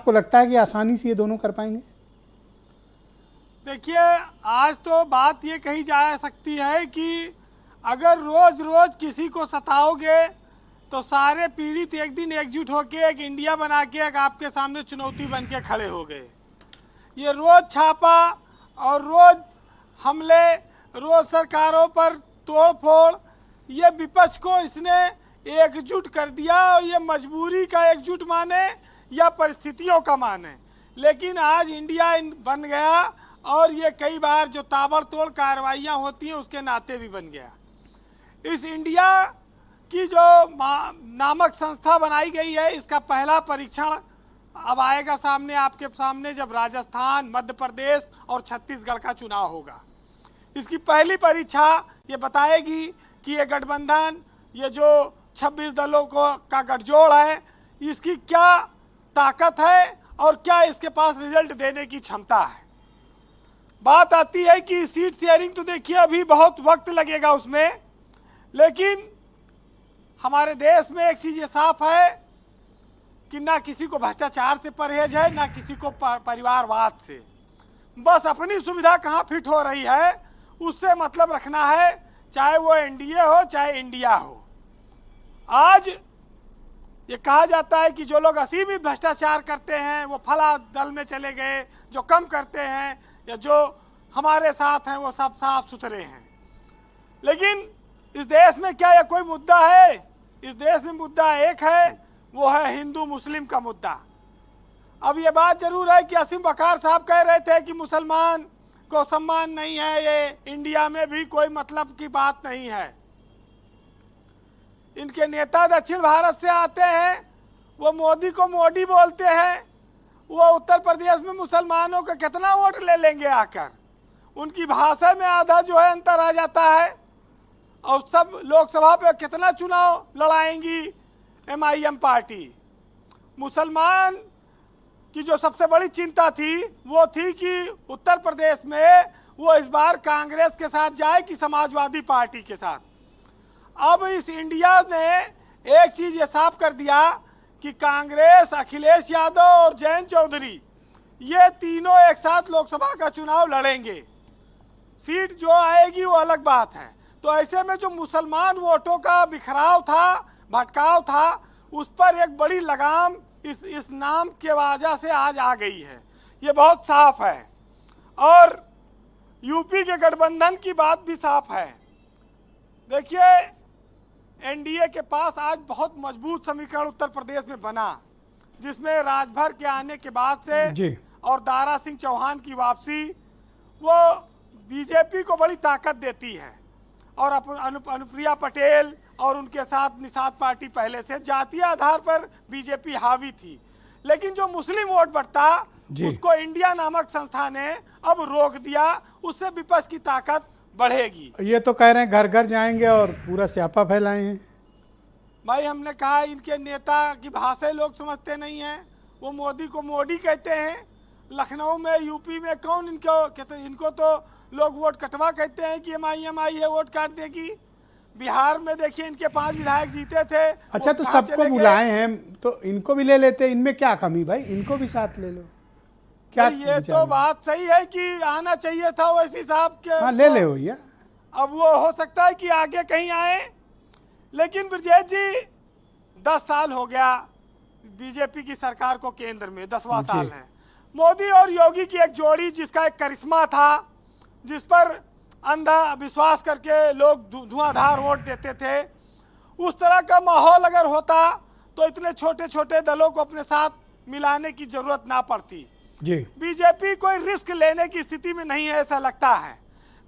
आपको लगता है कि आसानी से ये दोनों कर पाएंगे? देखिए, आज तो बात ये कही जा सकती है कि अगर रोज रोज किसी को सताओगे तो सारे पीड़ित एक दिन एकजुट होकर एक इंडिया बना के एक आपके सामने चुनौती बन के खड़े हो गए। ये रोज छापा और रोज हमले, रोज सरकारों पर तोड़ फोड़, ये विपक्ष को इसने एकजुट कर दिया। और ये मजबूरी का एकजुट माने या परिस्थितियों का माने, लेकिन आज इंडिया बन गया और ये कई बार जो ताबड़तोड़ कार्रवाइयाँ होती हैं उसके नाते भी बन गया। इस इंडिया की जो नामक संस्था बनाई गई है, इसका पहला परीक्षण अब आएगा सामने, आपके सामने, जब राजस्थान, मध्य प्रदेश और छत्तीसगढ़ का चुनाव होगा। इसकी पहली परीक्षा ये बताएगी कि ये गठबंधन, ये जो 26 दलों का गठजोड़ है, इसकी क्या ताकत है और क्या इसके पास रिजल्ट देने की क्षमता है। बात आती है कि सीट शेयरिंग तो देखिए अभी बहुत वक्त लगेगा उसमें, लेकिन हमारे देश में एक चीज़ ये साफ है कि ना किसी को भ्रष्टाचार से परहेज है, ना किसी को परिवारवाद से। बस अपनी सुविधा कहाँ फिट हो रही है उससे मतलब रखना है, चाहे वो एनडीए हो चाहे इंडिया हो। आज ये कहा जाता है कि जो लोग असीमित भ्रष्टाचार करते हैं वो फला दल में चले गए, जो कम करते हैं या जो हमारे साथ हैं वो सब साफ सुथरे हैं। लेकिन इस देश में क्या यह कोई मुद्दा है? इस देश में मुद्दा एक है, वो है हिंदू मुस्लिम का मुद्दा। अब ये बात जरूर है कि असीम बकार साहब कह रहे थे कि मुसलमान को सम्मान नहीं है, ये इंडिया में भी कोई मतलब की बात नहीं है। इनके नेता दक्षिण भारत से आते हैं, वो मोदी को मोदी बोलते हैं, वो उत्तर प्रदेश में मुसलमानों का कितना वोट ले लेंगे आकर। उनकी भाषा में आधा जो है अंतर आ जाता है, और सब लोकसभा पे कितना चुनाव लड़ाएंगी एमआईएम पार्टी। मुसलमान की जो सबसे बड़ी चिंता थी वो थी कि उत्तर प्रदेश में वो इस बार कांग्रेस के साथ जाए कि समाजवादी पार्टी के साथ। अब इस इंडिया ने एक चीज़ ये साफ कर दिया कि कांग्रेस, अखिलेश यादव और जयंत चौधरी, ये तीनों एक साथ लोकसभा का चुनाव लड़ेंगे। सीट जो आएगी वो अलग बात है। तो ऐसे में जो मुसलमान वोटों का बिखराव था, भटकाव था, उस पर एक बड़ी लगाम इस नाम के वजह से आज आ गई है। ये बहुत साफ है। और यूपी के गठबंधन की बात भी साफ है। देखिए, एनडीए के पास आज बहुत मजबूत समीकरण उत्तर प्रदेश में बना, जिसमें राजभर के आने के बाद से और दारा सिंह चौहान की वापसी, वो बीजेपी को बड़ी ताकत देती है। और अनुप्रिया पटेल और उनके साथ निषाद पार्टी पहले से जातीय आधार पर बीजेपी हावी थी, लेकिन जो मुस्लिम वोट बढ़ता उसको इंडिया नामक संस्था ने अब रोक दिया। उससे विपक्ष की ताकत बढ़ेगी। ये तो कह रहे हैं घर घर जाएंगे और पूरा स्यापा फैलाए हैं। भाई, हमने कहा इनके नेता की भाषा लोग समझते नहीं हैं। वो मोदी को मोदी कहते हैं। लखनऊ में, यूपी में कौन इनको तो लोग वोट कटवा कहते हैं कि एमआईएम आई है, वोट काट देगी। बिहार में देखिए इनके 5 विधायक जीते थे। अच्छा, तो सबको बुलाए हैं तो इनको भी ले लेते, इनमें क्या कमी भाई? इनको भी साथ ले लो। क्या ये तो बात सही है कि आना चाहिए था वैसी साहब के। हाँ, ले ले भैया। अब वो हो सकता है कि आगे कहीं आए, लेकिन ब्रजेश जी 10 साल हो गया बीजेपी की सरकार को केंद्र में, 10वां साल है। मोदी और योगी की एक जोड़ी जिसका एक करिश्मा था, जिस पर अंधा विश्वास करके लोग धुआंधार वोट देते थे, उस तरह का माहौल अगर होता तो इतने छोटे छोटे दलों को अपने साथ मिलाने की जरूरत ना पड़ती। बीजेपी कोई रिस्क लेने की स्थिति में नहीं है, ऐसा लगता है।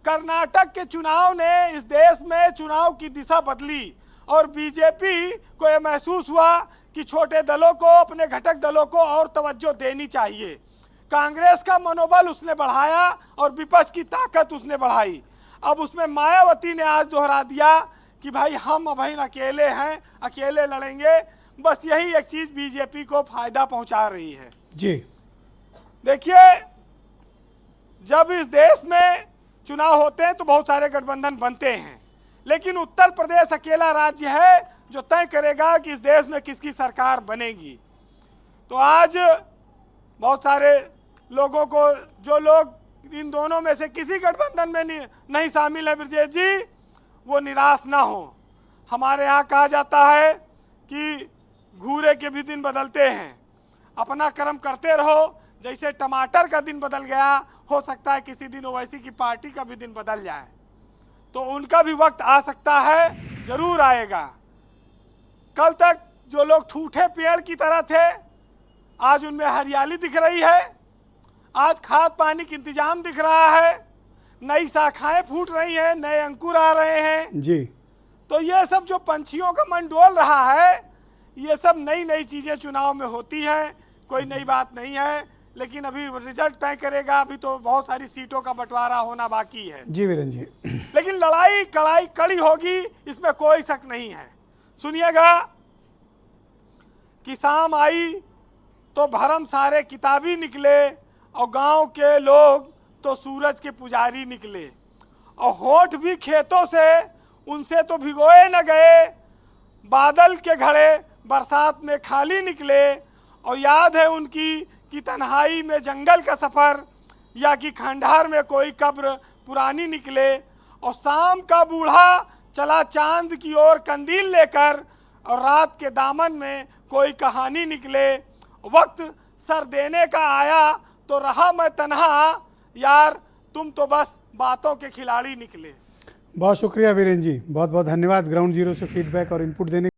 कर्नाटक के चुनाव ने इस देश में चुनाव की दिशा बदली और बीजेपी को यह महसूस हुआ कि छोटे दलों को, अपने घटक दलों को और तवज्जो देनी चाहिए। कांग्रेस का मनोबल उसने बढ़ाया और विपक्ष की ताकत उसने बढ़ाई। अब उसमें मायावती ने आज दोहरा दिया कि भाई हम अभी अकेले हैं, अकेले लड़ेंगे। बस यही एक चीज बीजेपी को फायदा पहुंचा रही है। जी देखिए, जब इस देश में चुनाव होते हैं तो बहुत सारे गठबंधन बनते हैं, लेकिन उत्तर प्रदेश अकेला राज्य है जो तय करेगा कि इस देश में किसकी सरकार बनेगी। तो आज बहुत सारे लोगों को, जो लोग इन दोनों में से किसी गठबंधन में नहीं शामिल है ब्रजेश जी, वो निराश ना हो। हमारे यहाँ कहा जाता है कि घूरे के भी दिन बदलते हैं, अपना कर्म करते रहो। जैसे टमाटर का दिन बदल गया, हो सकता है किसी दिन ओवैसी की पार्टी का भी दिन बदल जाए, तो उनका भी वक्त आ सकता है, जरूर आएगा। कल तक जो लोग ठूठे पेड़ की तरह थे, आज उनमें हरियाली दिख रही है, आज खाद पानी का इंतजाम दिख रहा है, नई शाखाएं फूट रही हैं, नए अंकुर आ रहे हैं जी। तो ये सब जो पंछियों का मन डोल रहा है, ये सब नई नई चीज़ें चुनाव में होती हैं, कोई नई बात नहीं है। लेकिन अभी रिजल्ट तय करेगा, अभी तो बहुत सारी सीटों का बंटवारा होना बाकी है जी वीरेंद्र जी। लेकिन लड़ाई कड़ाई कड़ी होगी, इसमें कोई शक नहीं है। सुनिएगा कि शाम आई तो भरम सारे किताबी निकले, और गांव के लोग तो सूरज के पुजारी निकले, और होठ भी खेतों से उनसे तो भिगोए न गए, बादल के घड़े बरसात में खाली निकले। और याद है उनकी कि तन्हाई में जंगल का सफ़र, या कि खंडहर में कोई कब्र पुरानी निकले। और शाम का बूढ़ा चला चांद की ओर कंदील लेकर, और रात के दामन में कोई कहानी निकले। वक्त सर देने का आया तो रहा मैं तन्हा, यार तुम तो बस बातों के खिलाड़ी निकले। बहुत शुक्रिया वीरेंद्र जी, बहुत बहुत धन्यवाद ग्राउंड जीरो से फीडबैक और इनपुट देने